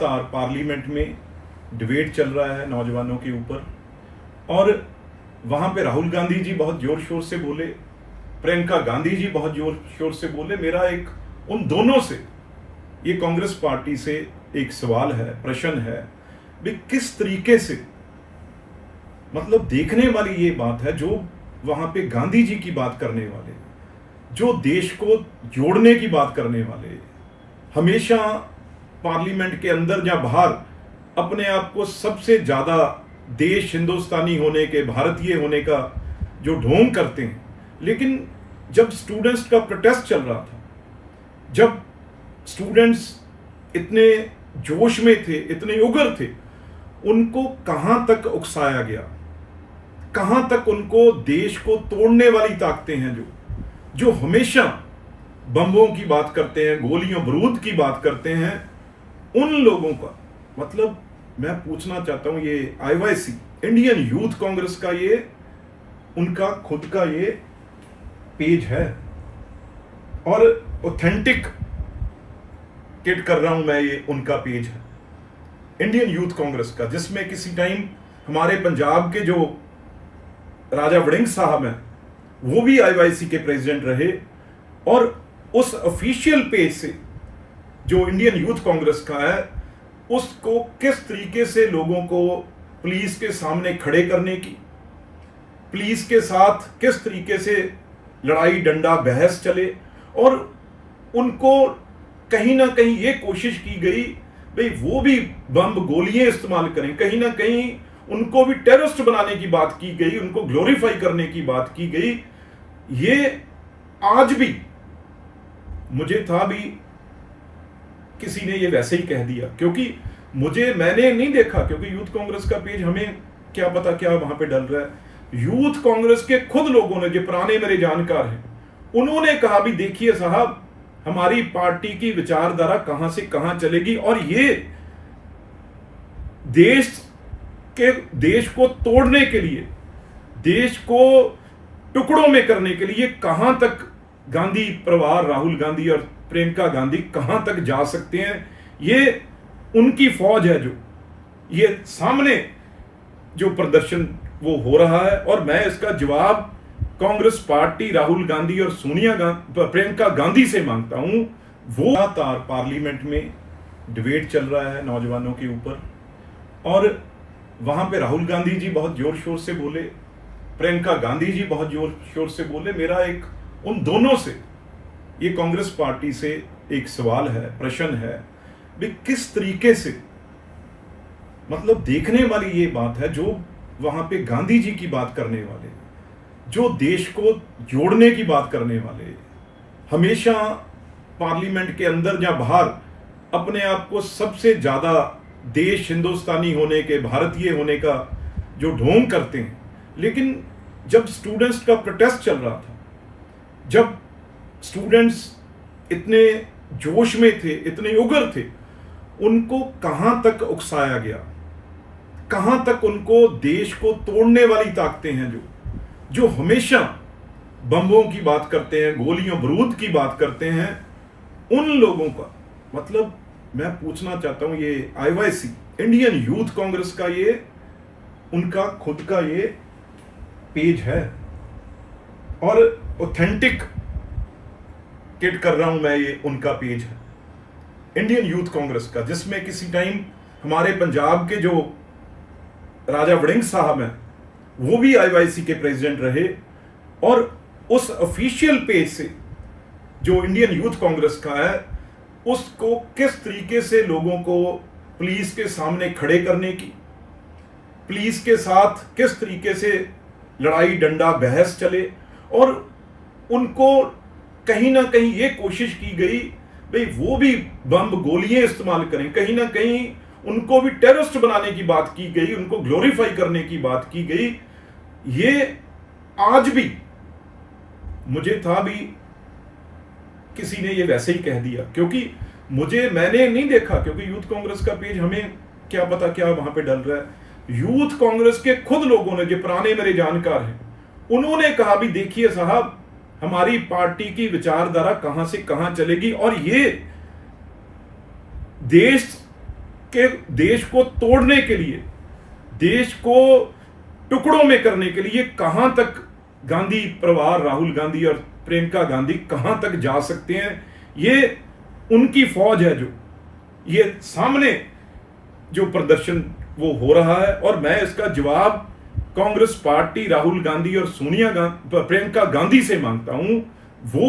लगातार पार्लियामेंट में डिबेट चल रहा है नौजवानों के ऊपर, और वहाँ पे राहुल गांधी जी बहुत जोर शोर से बोले, प्रियंका गांधी जी बहुत जोर शोर से बोले। मेरा एक उन दोनों से, ये कांग्रेस पार्टी से एक सवाल है, प्रश्न है, भी किस तरीके से, मतलब देखने वाली ये बात है, जो वहाँ पे गांधी जी की बात करने वाले, जो देश को जोड़ने की बात करने वाले, हमेशा पार्लियामेंट के अंदर या बाहर अपने आप को सबसे ज्यादा देश हिंदुस्तानी होने के, भारतीय होने का जो ढोंग करते हैं, लेकिन जब स्टूडेंट्स का प्रोटेस्ट चल रहा था, जब स्टूडेंट्स इतने जोश में थे, इतने उग्र थे, उनको कहां तक उकसाया गया, कहां तक उनको देश को तोड़ने वाली ताकतें हैं, जो हमेशा बम्बों की बात करते हैं, गोलियों बारूद की बात करते हैं, उन लोगों का, मतलब मैं पूछना चाहता हूं, ये आईवाईसी इंडियन यूथ कांग्रेस का ये उनका खुद का ये पेज है, और ऑथेंटिक किट कर रहा हूं मैं, ये उनका पेज है इंडियन यूथ कांग्रेस का, जिसमें किसी टाइम हमारे पंजाब के जो राजा वड़िंग साहब हैं, वो भी आईवाईसी के प्रेसिडेंट रहे, और उस ऑफिशियल पेज से जो इंडियन यूथ कांग्रेस का है, उसको किस तरीके से लोगों को पुलिस के सामने खड़े करने की, पुलिस के साथ किस तरीके से लड़ाई डंडा बहस चले, और उनको कहीं ना कहीं ये कोशिश की गई भाई वो भी बम गोलियां इस्तेमाल करें, कहीं ना कहीं उनको भी टेररिस्ट बनाने की बात की गई, उनको ग्लोरीफाई करने की बात की गई। ये आज भी मुझे था भी किसी ने ये वैसे ही कह दिया, क्योंकि मैंने नहीं देखा, क्योंकि यूथ कांग्रेस का पेज, हमें क्या पता क्या वहां पे डल रहा है। यूथ कांग्रेस के खुद लोगों ने, जो पुराने मेरे जानकार हैं, उन्होंने कहा भी देखिए साहब, हमारी पार्टी की विचारधारा कहां से कहां चलेगी, और ये देश को तोड़ने के लिए, देश को टुकड़ों में करने के लिए कहां तक गांधी परिवार, राहुल गांधी और प्रियंका गांधी कहां तक जा सकते हैं। ये उनकी फौज है, जो ये सामने जो प्रदर्शन वो हो रहा है, और मैं इसका जवाब कांग्रेस पार्टी, राहुल गांधी और प्रियंका गांधी से मांगता हूं। वो लगातार पार्लियामेंट में डिबेट चल रहा है नौजवानों के ऊपर, और वहां पे राहुल गांधी जी बहुत जोर शोर से बोले, प्रियंका गांधी जी बहुत जोर शोर से बोले। मेरा एक उन दोनों से, ये कांग्रेस पार्टी से एक सवाल है, प्रश्न है, भी किस तरीके से, मतलब देखने वाली ये बात है, जो वहां पे गांधी जी की बात करने वाले, जो देश को जोड़ने की बात करने वाले, हमेशा पार्लियामेंट के अंदर या बाहर अपने आप को सबसे ज्यादा देश हिंदुस्तानी होने के, भारतीय होने का जो ढोंग करते हैं, लेकिन जब स्टूडेंट्स का प्रोटेस्ट चल रहा था, जब स्टूडेंट्स इतने जोश में थे, इतने उग्र थे, उनको कहां तक उकसाया गया, कहां तक उनको देश को तोड़ने वाली ताकतें हैं, जो हमेशा बम्बों की बात करते हैं, गोलियों बारूद की बात करते हैं, उन लोगों का, मतलब मैं पूछना चाहता हूं, ये आईवाईसी इंडियन यूथ कांग्रेस का ये उनका खुद का ये पेज है, और ऑथेंटिक किट कर रहा हूं मैं, ये उनका पेज है इंडियन यूथ कांग्रेस का, जिसमें किसी टाइम हमारे पंजाब के जो राजा वड़िंग साहब हैं, वो भी आईवाईसी के प्रेसिडेंट रहे, और उस ऑफिशियल पेज से जो इंडियन यूथ कांग्रेस का है, उसको किस तरीके से लोगों को पुलिस के सामने खड़े करने की, पुलिस के साथ किस तरीके से लड़ाई डंडा बहस चले, और उनको कहीं ना कहीं ये कोशिश की गई भाई वो भी बम गोलियां इस्तेमाल करें, कहीं ना कहीं उनको भी टेररिस्ट बनाने की बात की गई, उनको ग्लोरीफाई करने की बात की गई। ये आज भी मुझे था भी किसी ने ये वैसे ही कह दिया, क्योंकि मैंने नहीं देखा, क्योंकि यूथ कांग्रेस का पेज, हमें क्या पता क्या वहां पे डल रहा है। यूथ कांग्रेस के खुद लोगों ने, जो पुराने मेरे जानकार हैं, उन्होंने कहा भी देखिए साहब, हमारी पार्टी की विचारधारा कहां से कहां चलेगी, और ये कि देश को तोड़ने के लिए, देश को टुकड़ों में करने के लिए कहां तक गांधी परिवार, राहुल गांधी और प्रियंका गांधी कहां तक जा सकते हैं। ये उनकी फौज है, जो ये सामने जो प्रदर्शन वो हो रहा है। और मैं इसका जवाब कांग्रेस पार्टी, राहुल गांधी और प्रियंका गांधी से मांगता हूं। वो